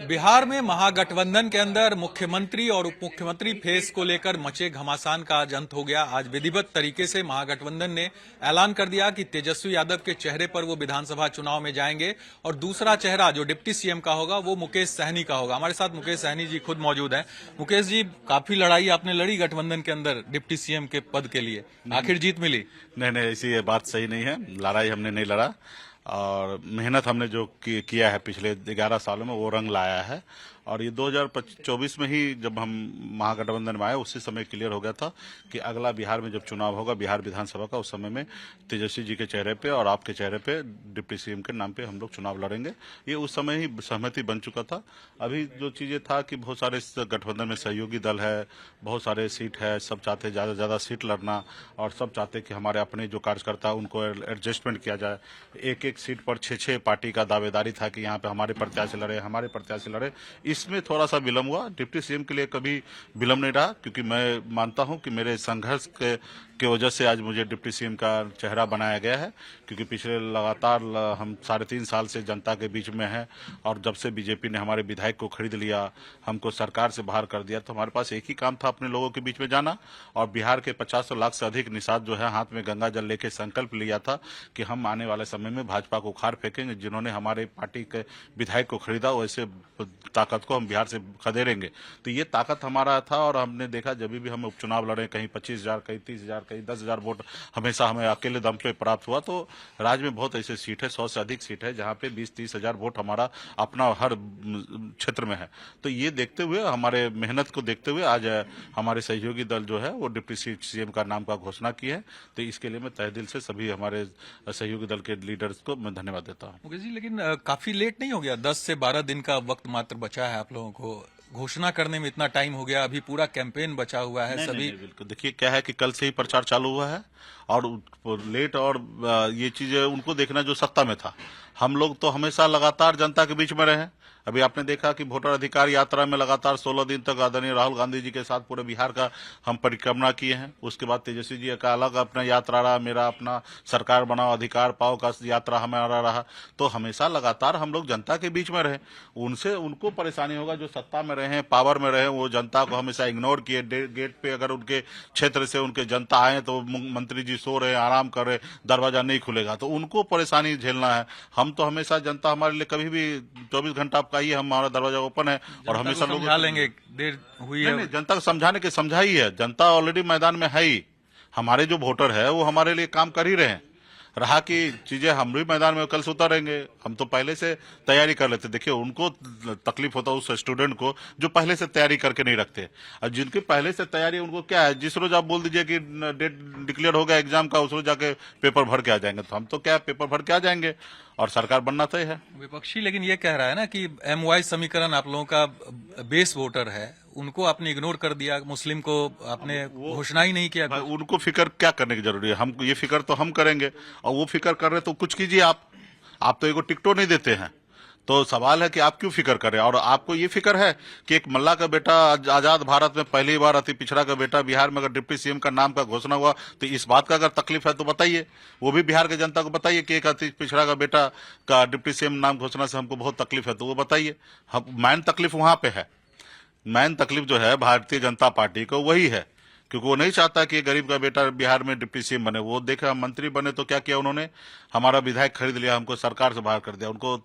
बिहार में महागठबंधन के अंदर मुख्यमंत्री और उप मुख्यमंत्री फेस को लेकर मचे घमासान का आज अंत हो गया। आज विधिवत तरीके से महागठबंधन ने ऐलान कर दिया कि तेजस्वी यादव के चेहरे पर वो विधानसभा चुनाव में जाएंगे और दूसरा चेहरा जो डिप्टी सीएम का होगा वो मुकेश सहनी का होगा। हमारे साथ मुकेश सहनी जी खुद मौजूद हैं। मुकेश जी, काफी लड़ाई आपने लड़ी गठबंधन के अंदर डिप्टी सीएम के पद के लिए, आखिर जीत मिली? नहीं, ऐसी ये बात सही नहीं है। लड़ाई हमने नहीं लड़ा और मेहनत हमने जो किया है पिछले 11 सालों में वो रंग लाया है। और ये 2024 में ही जब हम महागठबंधन में आए उसी समय क्लियर हो गया था कि अगला बिहार में जब चुनाव होगा बिहार विधानसभा का, उस समय में तेजस्वी जी के चेहरे पे और आपके चेहरे पे डिप्टी सीएम के नाम पे हम लोग चुनाव लड़ेंगे। ये उस समय ही सहमति बन चुका था। अभी जो चीजें था कि बहुत सारे गठबंधन में सहयोगी दल है, बहुत सारे सीट है, सब चाहते ज्यादा से ज्यादा सीट लड़ना और सब चाहते कि हमारे अपने जो कार्यकर्ता उनको एडजस्टमेंट किया जाए। एक एक सीट पर 6-6 पार्टी का दावेदारी था कि यहाँ पे हमारे प्रत्याशी लड़े, हमारे प्रत्याशी लड़े। इसमें थोड़ा सा विलम्ब हुआ। डिप्टी सीएम के लिए कभी विलम्ब नहीं रहा, क्योंकि मैं मानता हूं कि मेरे संघर्ष के वजह से आज मुझे डिप्टी सीएम का चेहरा बनाया गया है। क्योंकि पिछले लगातार हम 3.5 साल से जनता के बीच में हैं और जब से बीजेपी ने हमारे विधायक को खरीद लिया, हमको सरकार से बाहर कर दिया, तो हमारे पास एक ही काम था, अपने लोगों के बीच में जाना। और बिहार के 50 लाख से अधिक निषाद जो है हाथ में गंगा जल लेके संकल्प लिया था कि हम आने वाले समय में भाजपा को उखाड़ फेंकेंगे। जिन्होंने हमारे पार्टी के विधायक को खरीदा वैसे ताकत को हम बिहार से खदेड़ेंगे। तो ये ताकत हमारा था और हमने देखा जब भी हम उपचुनाव लड़े, कहीं 25,000, कहीं 30,000, कहीं 10,000 वोट हमेशा हमें अकेले दम पे प्राप्त हुआ। तो राज्य में बहुत ऐसे सीट है, 100 से अधिक सीट है जहां पे 20-30 हजार वोट हमारा अपना हर क्षेत्र में है। तो ये देखते हुए, हमारे मेहनत को देखते हुए आज हमारे सहयोगी दल जो है वो डिप्टी सीएम का नाम का घोषणा की है। तो इसके लिए मैं तहे दिल से सभी हमारे सहयोगी दल के लीडर्स को मैं धन्यवाद देता हूँ। मुकेश जी, लेकिन काफी लेट नहीं हो गया? 10 से 12 दिन का वक्त मात्र बचा है आप लोगों को, घोषणा करने में इतना टाइम हो गया, अभी पूरा कैंपेन बचा हुआ है। सभी नहीं, बिल्कुल देखिए क्या है कि कल से ही प्रचार चालू हुआ है और लेट और ये चीजें उनको देखना जो सत्ता में था। हम लोग तो हमेशा लगातार जनता के बीच में रहे। अभी आपने देखा कि वोटर अधिकार यात्रा में लगातार 16 दिन तक आदरणीय राहुल गांधी जी के साथ पूरे बिहार का हम परिक्रमा किए हैं। उसके बाद तेजस्वी जी का अलग अपना यात्रा रहा, मेरा अपना सरकार बनाओ अधिकार पाओ का यात्रा हमारा रहा। तो हमेशा लगातार हम लोग जनता के बीच में रहे। उनको परेशानी होगा जो सत्ता में रहे, पावर में रहे, वो जनता को हमेशा इग्नोर किए। गेट पे अगर उनके क्षेत्र से उनके जनता आए तो मंत्री जी सो रहे, आराम कर रहे, दरवाजा नहीं खुलेगा, तो उनको परेशानी झेलना है। हम तो हमेशा जनता हमारे लिए कभी भी 24 घंटा आइए, हमारा दरवाजा ओपन है और हमेशा लोग समझा लेंगे। देर हुई है नहीं, जनता को समझाने के समझा ही है। जनता ऑलरेडी मैदान में है ही। हमारे जो वोटर है वो हमारे लिए काम कर ही रहे हैं। रहा कि चीजें हम भी मैदान में कल से उतरेंगे, हम तो पहले से तैयारी कर लेते। देखिए उनको तकलीफ होता है उस स्टूडेंट को जो पहले से तैयारी करके नहीं रखते। और जिनकी पहले से तैयारी, उनको क्या है, जिस रोज आप बोल दीजिए कि डेट डिक्लेयर हो गया एग्जाम का, उस रोज जाके पेपर भर के आ जाएंगे। तो हम तो क्या पेपर भर के आ जाएंगे और सरकार बनना तय है। विपक्षी लेकिन ये कह रहा है ना कि MY समीकरण आप लोगों का बेस वोटर है, उनको आपने इग्नोर कर दिया, मुस्लिम को आपने घोषणा ही नहीं किया। उनको फिक्र क्या करने की जरूरी है? हम ये फिक्र तो हम करेंगे और वो फिक्र कर रहे तो कुछ कीजिए। आप तो एगो टिकटो नहीं देते हैं। तो सवाल है कि आप क्यों फिक्र करें? और आपको ये फिक्र है कि एक मल्ला का बेटा आजाद भारत में पहली बार अति पिछड़ा का बेटा बिहार में अगर डिप्टी सीएम का नाम का घोषणा हुआ, तो इस बात का अगर तकलीफ है तो बताइए, वो भी बिहार के जनता को बताइए कि एक अति पिछड़ा का बेटा का डिप्टी सीएम नाम घोषणा से हमको बहुत तकलीफ है, तो वो बताइए। मेन तकलीफ वहां पे है। मेन तकलीफ जो है भारतीय जनता पार्टी को वही है, क्योंकि वो नहीं चाहता कि गरीब का बेटा बिहार में डिप्टी सीएम बने। वो देखा मंत्री बने तो क्या किया उन्होंने, हमारा विधायक खरीद लिया, हमको सरकार से बाहर कर दिया। उनको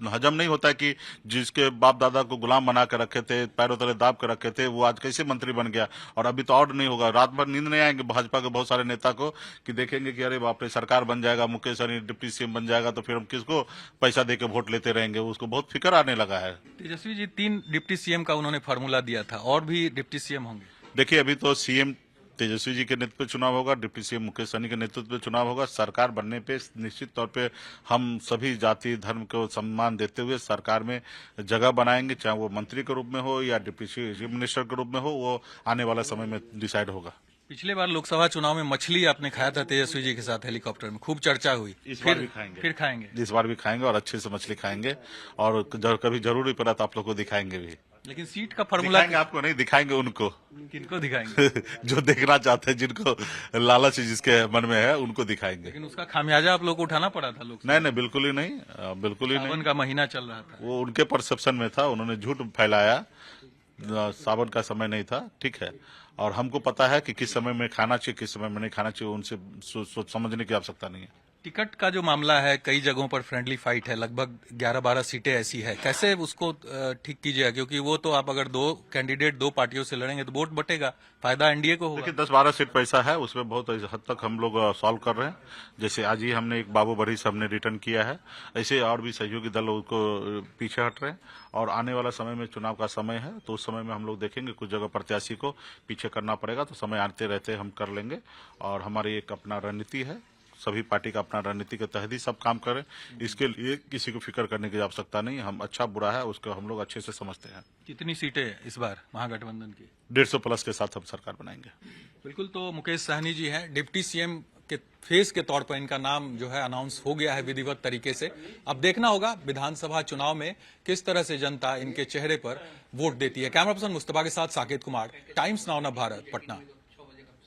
हजम नहीं होता कि जिसके बाप दादा को गुलाम बना कर रखे थे, पैरों तले दाब कर रखे थे, वो आज कैसे मंत्री बन गया। और अभी तो और नहीं होगा, रात भर नींद नहीं आएंगे भाजपा के बहुत सारे नेता को कि देखेंगे कि अरे बाप रे सरकार बन जाएगा, मुकेश सहनी डिप्टी सीएम बन जाएगा, तो फिर हम किसको पैसा देकर वोट लेते रहेंगे। उसको बहुत फिक्र आने लगा है। तेजस्वी जी 3 डिप्टी सीएम का उन्होंने फार्मूला दिया था, और भी डिप्टी सीएम होंगे? देखिए अभी तो सीएम तेजस्वी जी के नेतृत्व में चुनाव होगा, डिप्टी सीएम मुकेश सहनी के नेतृत्व में चुनाव होगा। सरकार बनने पे निश्चित तौर पे हम सभी जाति धर्म को सम्मान देते हुए सरकार में जगह बनाएंगे, चाहे वो मंत्री के रूप में हो या डिप्टी चीफ मिनिस्टर के रूप में हो, वो आने वाला समय में डिसाइड होगा। पिछले बार लोकसभा चुनाव में मछली आपने खाया था तेजस्वी जी के साथ हेलीकॉप्टर में, खूब चर्चा हुई। इस बार भी खाएंगे, फिर खाएंगे, इस बार भी खाएंगे और अच्छे से मछली खाएंगे और कभी जरूरी पड़ा तो आप लोग को दिखाएंगे भी। लेकिन सीट का फॉर्मूला दिखाएंगे आपको नहीं, दिखाएंगे उनको किनको दिखाएंगे? जो देखना चाहते हैं, जिनको लालच जिसके मन में है उनको दिखाएंगे। लेकिन उसका खामियाजा आप लोग को उठाना पड़ा था। लोग नहीं नहीं, बिल्कुल ही नहीं, बिल्कुल ही नहीं। सावन का महीना चल रहा था। वो उनके परसेप्शन में था, उन्होंने झूठ फैलाया। सावन का समय नहीं था, ठीक है। और हमको पता है कि किस समय में खाना चाहिए, किस समय में नहीं खाना चाहिए, उनसे सोच समझने की आवश्यकता नहीं है। टिकट का जो मामला है, कई जगहों पर फ्रेंडली फाइट है, लगभग 11-12 सीटें ऐसी है, कैसे उसको ठीक कीजिएगा? क्योंकि वो तो आप अगर दो कैंडिडेट दो पार्टियों से लड़ेंगे तो वोट बटेगा, फायदा एनडीए को होगा। देखिए 10-12 सीट पैसा है, उसमें बहुत हद तक हम लोग सॉल्व कर रहे हैं। जैसे आज ही हमने एक बाबू बरी से हमने रिटर्न किया है, ऐसे और भी सहयोगी दल उसको पीछे हट रहे हैं। और आने वाला समय में चुनाव का समय है, तो उस समय में हम लोग देखेंगे कुछ जगह प्रत्याशी को पीछे करना पड़ेगा, तो समय आते रहते हम कर लेंगे। और हमारी एक अपना रणनीति है, सभी पार्टी का अपना रणनीति के तहत ही सब काम करें, इसके लिए किसी को फिक्र करने की आवश्यकता नहीं। हम अच्छा बुरा है उसको हम लोग अच्छे से समझते हैं। कितनी सीटें इस बार महागठबंधन की? 150 प्लस के साथ हम सरकार बनाएंगे। बिल्कुल। तो मुकेश सहनी जी हैं, डिप्टी सीएम के फेस के तौर पर इनका नाम जो है अनाउंस हो गया है विधिवत तरीके से। अब देखना होगा विधानसभा चुनाव में किस तरह से जनता इनके चेहरे पर वोट देती है। कैमरा पर्सन मुस्तफा के साथ साकेत कुमार, टाइम्स नाउ भारत, पटना।